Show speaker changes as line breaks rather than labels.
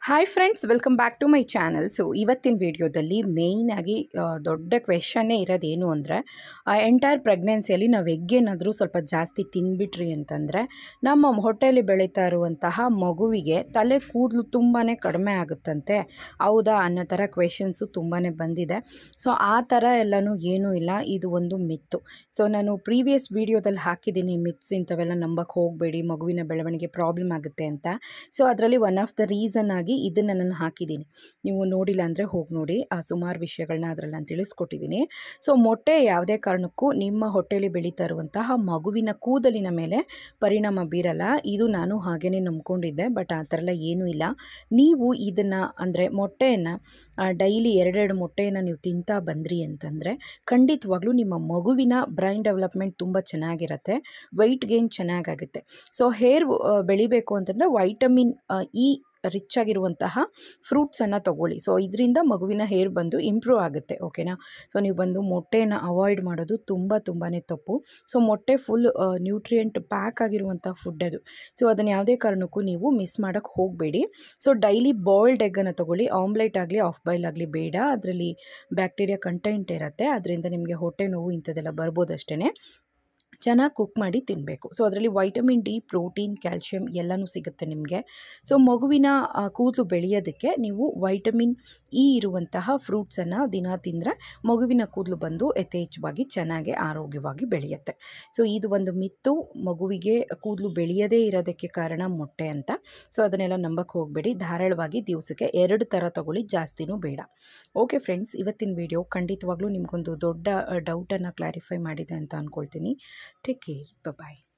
Hi friends, welcome back to my channel. So ಇವತ್ತಿನ ವಿಡಿಯೋದಲ್ಲಿ ಮೇಯ್ನಾಗಿ ದೊಡ್ಡ ಕ್ವೆಶನ್ನೇ ಇರೋದೇನು ಅಂದರೆ, ಎಂಟೈರ್ ಪ್ರೆಗ್ನೆನ್ಸಿಯಲ್ಲಿ ನಾವು ಎಗ್ ಏನಾದರೂ ಸ್ವಲ್ಪ ಜಾಸ್ತಿ ತಿಂದ್ಬಿಟ್ರಿ ಅಂತಂದರೆ ನಮ್ಮ ಹೊಟ್ಟೆಯಲ್ಲಿ ಬೆಳೀತಾ ಇರುವಂತಹ ಮಗುವಿಗೆ ತಲೆ ಕೂದಲು ತುಂಬಾ ಕಡಿಮೆ ಆಗುತ್ತಂತೆ. ಹೌದಾ ಅನ್ನೋ ಥರ ಕ್ವೆಶನ್ಸು ತುಂಬಾ ಬಂದಿದೆ. ಸೊ ಆ ಥರ ಎಲ್ಲನೂ ಏನೂ ಇಲ್ಲ, ಇದು ಒಂದು ಮಿತ್ತು. ಸೊ ನಾನು ಪ್ರೀವಿಯಸ್ ವೀಡಿಯೋದಲ್ಲಿ ಹಾಕಿದ್ದೀನಿ ಮಿತ್ಸ್ ಇಂಥವೆಲ್ಲ ನಂಬಕ್ಕೆ ಹೋಗಬೇಡಿ, ಮಗುವಿನ ಬೆಳವಣಿಗೆ ಪ್ರಾಬ್ಲಮ್ ಆಗುತ್ತೆ ಅಂತ. ಸೊ ಅದರಲ್ಲಿ ಒನ್ ಆಫ್ ದ ರೀಸನ್ ಆಗಿ ಇದನ್ನು ನಾನು ಹಾಕಿದ್ದೀನಿ. ನೀವು ನೋಡಿಲ್ಲ ಅಂದರೆ ಹೋಗಿ ನೋಡಿ, ಸುಮಾರು ವಿಷಯಗಳನ್ನ ಅದರಲ್ಲಿ ನಾನು ತಿಳಿಸ್ಕೊಟ್ಟಿದ್ದೀನಿ. ಸೊ ಮೊಟ್ಟೆ ಯಾವುದೇ ಕಾರಣಕ್ಕೂ ನಿಮ್ಮ ಹೊಟ್ಟೆಯಲ್ಲಿ ಬೆಳೀತಾ ಇರುವಂತಹ ಮಗುವಿನ ಕೂದಲಿನ ಮೇಲೆ ಪರಿಣಾಮ ಬೀರಲ್ಲ. ಇದು ನಾನು ಹಾಗೇ ನಂಬ್ಕೊಂಡಿದ್ದೆ, ಬಟ್ ಆ ಥರ ಎಲ್ಲ ಏನೂ ಇಲ್ಲ. ನೀವು ಇದನ್ನು ಅಂದರೆ ಮೊಟ್ಟೆಯನ್ನು ಡೈಲಿ ಎರಡೆರಡು ಮೊಟ್ಟೆಯನ್ನು ನೀವು ತಿಂತಾ ಬಂದ್ರಿ ಅಂತಂದರೆ ಖಂಡಿತವಾಗ್ಲೂ ನಿಮ್ಮ ಮಗುವಿನ ಬ್ರೈನ್ ಡೆವಲಪ್ಮೆಂಟ್ ತುಂಬ ಚೆನ್ನಾಗಿರುತ್ತೆ, ವೆಯ್ಟ್ ಗೇನ್ ಚೆನ್ನಾಗಾಗುತ್ತೆ. ಸೊ ಹೇರ್ ಬೆಳಿಬೇಕು ಅಂತಂದರೆ ವೈಟಮಿನ್ ಇ ರಿಚ್ ಆಗಿರುವಂತಹ ಫ್ರೂಟ್ಸನ್ನು ತೊಗೊಳ್ಳಿ. ಸೊ ಇದರಿಂದ ಮಗುವಿನ ಹೇರ್ ಬಂದು ಇಂಪ್ರೂವ್ ಆಗುತ್ತೆ. ಓಕೆನಾ? ಸೊ ನೀವು ಬಂದು ಮೊಟ್ಟೆಯನ್ನು ಅವಾಯ್ಡ್ ಮಾಡೋದು ತುಂಬಾ ತಪ್ಪು. ಸೊ ಮೊಟ್ಟೆ ಫುಲ್ ನ್ಯೂಟ್ರಿಯೆಂಟ್ ಪ್ಯಾಕ್ ಆಗಿರುವಂಥ ಫುಡ್ ಅದು. ಸೊ ಅದನ್ನು ಯಾವುದೇ ಕಾರಣಕ್ಕೂ ನೀವು ಮಿಸ್ ಮಾಡೋಕ್ಕೆ ಹೋಗಬೇಡಿ. ಸೊ ಡೈಲಿ ಬಾಯ್ಲ್ಡ್ ಎಗ್ಗನ್ನು ತೊಗೊಳ್ಳಿ. ಆಮ್ಲೆಟ್ ಆಗಲಿ ಆಫ್ ಬಾಯ್ಲ್ ಆಗಲಿ ಬೇಡ, ಅದರಲ್ಲಿ ಬ್ಯಾಕ್ಟೀರಿಯಾ ಕಂಟೆಂಟ್ ಇರುತ್ತೆ, ಅದರಿಂದ ನಿಮಗೆ ಹೊಟ್ಟೆ ನೋವು ಇಂಥದ್ದೆಲ್ಲ ಬರ್ಬೋದಷ್ಟೇ. ಚೆನ್ನಾಗಿ ಕುಕ್ ಮಾಡಿ ತಿನ್ನಬೇಕು. ಸೊ ಅದರಲ್ಲಿ ವೈಟಮಿನ್ ಡಿ, ಪ್ರೋಟೀನ್, ಕ್ಯಾಲ್ಶಿಯಂ ಎಲ್ಲನೂ ಸಿಗುತ್ತೆ ನಿಮಗೆ. ಸೊ ಮಗುವಿನ ಕೂದಲು ಬೆಳೆಯೋದಕ್ಕೆ ನೀವು ವೈಟಮಿನ್ ಇ ಇರುವಂತಹ ಫ್ರೂಟ್ಸನ್ನು ದಿನ ತಿಂದರೆ ಮಗುವಿನ ಕೂದಲು ಬಂದು ಯಥೇಚ್ಛವಾಗಿ ಚೆನ್ನಾಗಿ ಆರೋಗ್ಯವಾಗಿ ಬೆಳೆಯುತ್ತೆ. ಸೊ ಇದು ಒಂದು ಮಿತ್ತು, ಮಗುವಿಗೆ ಕೂದಲು ಬೆಳೆಯದೇ ಇರೋದಕ್ಕೆ ಕಾರಣ ಮೊಟ್ಟೆ ಅಂತ. ಸೊ ಅದನ್ನೆಲ್ಲ ನಂಬಕ್ಕೆ ಹೋಗಬೇಡಿ. ಧಾರಾಳವಾಗಿ ದಿವಸಕ್ಕೆ 2 ಥರ ತಗೊಳ್ಳಿ, ಜಾಸ್ತಿನೂ ಬೇಡ. ಓಕೆ ಫ್ರೆಂಡ್ಸ್, ಇವತ್ತಿನ ವಿಡಿಯೋ ಖಂಡಿತವಾಗ್ಲೂ ನಿಮಗೊಂದು ದೊಡ್ಡ ಡೌಟನ್ನು ಕ್ಲಾರಿಫೈ ಮಾಡಿದೆ ಅಂತ ಅಂದ್ಕೊಳ್ತೀನಿ. Take care. Bye-bye.